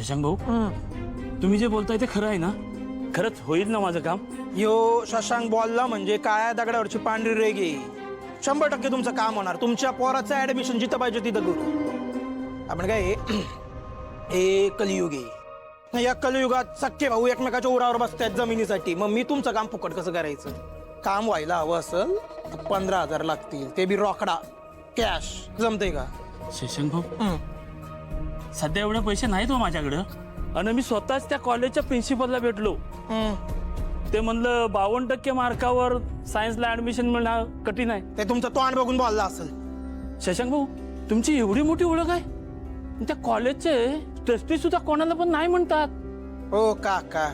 शशांक भाऊ, तुम्ही जे बोलताय ते खरं आहे ना? खरंच होईल ना माझं काम? यो शशांक बोलला म्हणजे काळ्या दगडावरची पांढरी रेग आहे. 100% तुमचं काम होणार. तुमच्या पोराचं ऍडमिशन जिथं पाहिजे तिथं करू आपण. काय हे कलियुग आहे. या कलियुगात सख्खे भाऊ एकमेकाच्या उरावर बसतात जमिनीसाठी. मग मी तुमचं काम फुकट कसं करायचं? काम व्हायला हवं असेल 15,000 लागतील, ते बी रोकडा कॅश. जमतंय का? शशांक भाऊ, सध्या एवढे पैसे नाहीत हो माझ्याकडं. आणि मी स्वतःच त्या कॉलेजच्या प्रिन्सिपलला भेटलो. ते म्हणलं 52% मार्कावर सायन्सला ऍडमिशन मिळणं कठीण आहे. ते तुमचं तोंड बघून बोलला असेल. शशांक भाऊ, तुमची एवढी मोठी ओळख आहे, त्या कॉलेजचे ट्रस्टी सुद्धा कोणाला पण नाही म्हणतात. हो काका,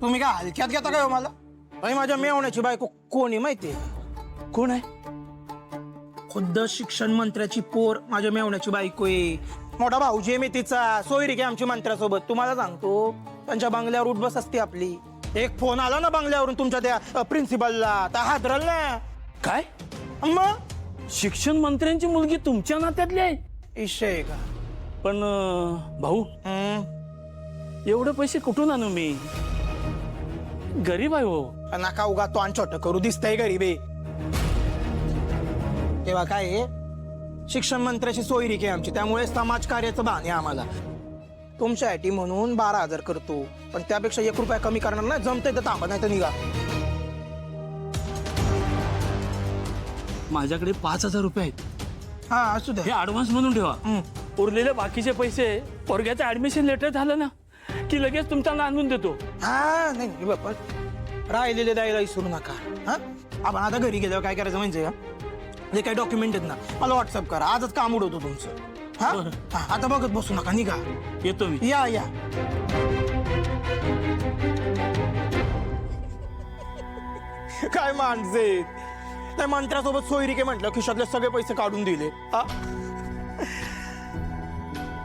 तुम्ही काय हलक्यात घेता काय हो मला? आणि माझ्या मेवण्याची बायको कोणी माहितीये? कोण आहे? खुद्द शिक्षण मंत्र्याची पोर माझ्या मेवण्याची बायको आहे. मोठा भाऊ जे मी तिचा सोयरी की आमची मंत्र्यासोबत. तुम्हाला सांगतो, त्यांच्या बंगल्यावर उठ बस असते आपली. एक फोन आला ना बंगल्यावरून तुमच्या त्या प्रिन्सिपलला, तर हादरल ना. काय? मग शिक्षण मंत्र्यांची मुलगी तुमच्या नात्यातली आहे? इशय आहे का? पण भाऊ, एवढे पैसे कुठून आणू मी? गरीब आहे हो. नका उगा तो आणि छोट करू. दिसतंय गरीब आहे. तेव्हा काय आहे, शिक्षण मंत्र्याची सोयरी की आमची, त्यामुळे समाज कार्याचं बहाणे आम्हाला. तुमच्यासाठी म्हणून 12,000 करतो, पण त्यापेक्षा 1 रुपया कमी करणार नाही. जमतंय तर थांबा, नाही तर निघा. माझ्याकडे 5,000 रुपये आहेत. हा असू द्या. हे ऍडव्हान्स म्हणून ठेवा. उरलेले बाकीचे पैसे पोरग्याचं ऍडमिशन लेटर झालं ना की लगेच तुमच्याला आणून देतो. हा नाही बापा, राहिलेले द्यायला विसरू नका. हा, आपण आता घरी गेल्यावर काय करायचं म्हणजे, जे काही डॉक्युमेंट आहेत ना, मला व्हॉट्सअप करा. आजच काम उडवतो तुमचं. हा, आता बघत बसू नका, निघा. येतो मी. या या. काय माणसे, त्या मंत्र्यासोबत सोयरी के म्हटलं, खिशातले सगळे पैसे काढून दिले.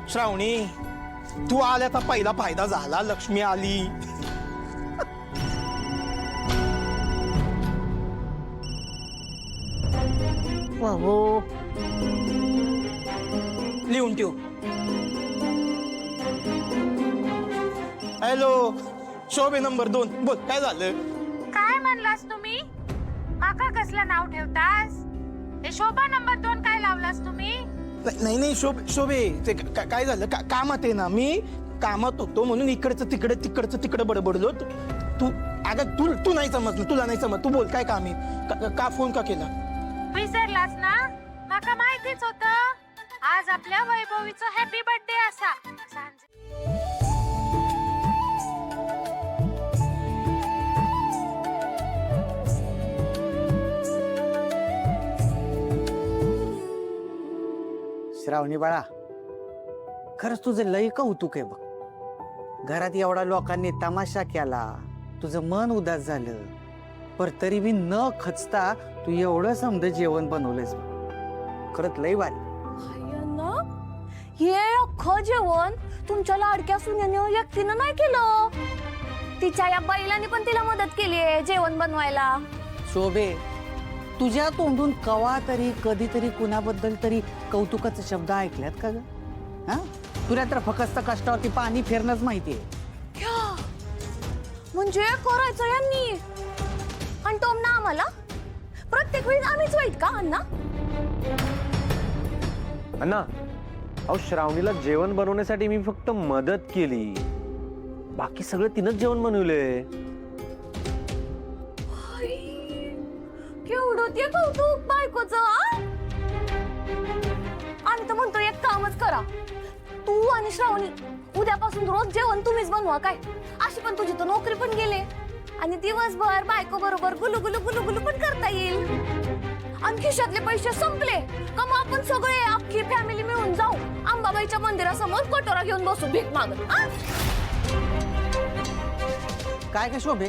श्रावणी, तू आल्याचा पहिला फायदा झाला. लक्ष्मी आली. हो, लिहून ठेव. हॅलो, शोभे नंबर 2, बोल काय झालं? काय म्हणलास तुम्ही? माका कसलं नाव ठेवतास? हे शोभा नंबर 2 काय लावलास तुम्ही? नाही नाही शोभे, ते काय झालं, कामात आहे ना. मी कामात होतो म्हणून इकडचं तिकडे बडबडलो. तू अगं तू नाही समजलं, तुला नाही समज. तू बोल काय काम आहे? का फोन का केला? विसरलास ना? माका माहितीच होतं आज आपल्या वैभवीचा हॅपी बर्थडे असा. श्रावणी बाळा, खरंच तुझं लई कौतुक आहे बघ. घरात एवढा लोकांनी तमाशा केला, तुझं मन उदास झालं, पर तरी बी न खचता तू एवढं समज जेवण बनवलंयस. खरंच लई भारी. हे अख्खं जेवण तुमच्या लाडक्या सुनेने एकटीनं नाही केलं. तिच्या या बैलाने पण तिला मदत केली आहे जेवण बनवायला. शोभे, तुझ्या तोंडून कवा तरी कधीतरी कुणाबद्दल तरी कौतुकाचे शब्द ऐकल्यात का ग? हा, तुला तर फक्त कष्टावरती पाणी फिरणंच माहितीये. म्हणजे करायचं यांनी आणि टोम ना आम्हाला प्रत्येक वेळी आम्हीच वाईट का अण्णा? अण्णा, अहो श्रावणीला जेवण बनवण्यासाठी मी फक्त मदत केली, बाकी सगळं तिनंच जेवण बनवलंय. केवढं ते कौतुक बायकोचं. आम्ही तर म्हणतो एक कामच करा, तू आणि श्रावणी उद्यापासून रोज जेवण तुम्हीच बनवा. काय अशी पण तुझी तर नोकरी पण गेले आणि दिवसभर बायको बरोबर गुलू गुलू गुलू गुलू पण करता येईल. आणि खिशातले पैसे संपले का मग आपण सगळे अख्खी फॅमिली मिळून जाऊ अंबाबाईच्या मंदिरासमोर कटोरा घेऊन बसू भीक मागत. काय काय शोभे,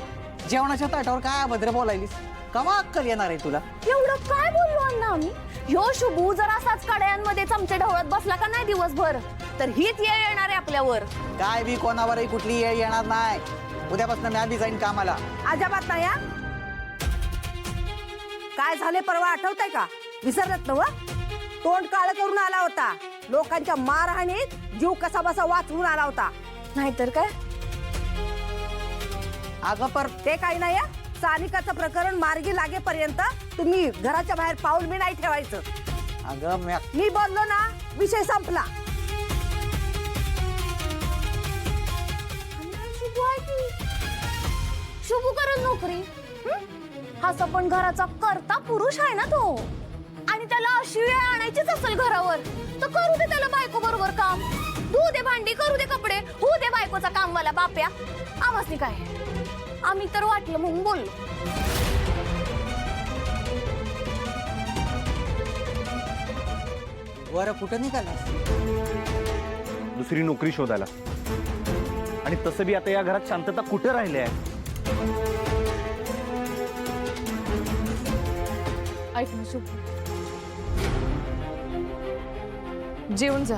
जेवणाच्या ताटावर काय अभद्र बोलायलीस? कवा अक्कल येणार आहे तुला? एवढं काय बोललो अण्णा आम्ही? ह्यो शुभू जर असाच कड्यांमध्ये चमचे ढवळत बसला का नाही दिवसभर, तर हीच येळ येणार आहे आपल्यावर. काय बी कोणावरही कुठली येळ येणार नाही. उद्यापासून मी आधी जाईन कामाला. अजाबात नाही. काय झाले परवा आठवतंय का? विसरत नव? तोंड काळ करून आला होता. लोकांच्या मारहाणीत जीव कसा बसा वाचवून आला होता. नाहीतर काय. अगं पर ते काही नाही हं. सानिकाचं प्रकरण मार्गी लागेपर्यंत तुम्ही घराच्या बाहेर पाऊल बी नाही ठेवायचं. अगं मी बोललो ना, विषय संपला. शुभू आहे की शुभू करेल नोकरी. हा पण घराचा करता पुरुष आहे ना तो. आणि त्याला अशी वेळ आणायचीच असेल घरावर तर करू दे त्याला बायको बरोबर काम. धुऊ दे भांडी, करू दे कपडे, होऊ दे बायकोचा कामवाला बाप्या. आम्हासनी काय, आम्ही तर वाटलं म्हणून बोललो. वर कुठं निघालास? दुसरी नोकरी शोधायला. आणि तसं बी आता या घरात शांतता कुठे राहिली आहे? ऐक ना शुभ, जेवण जा.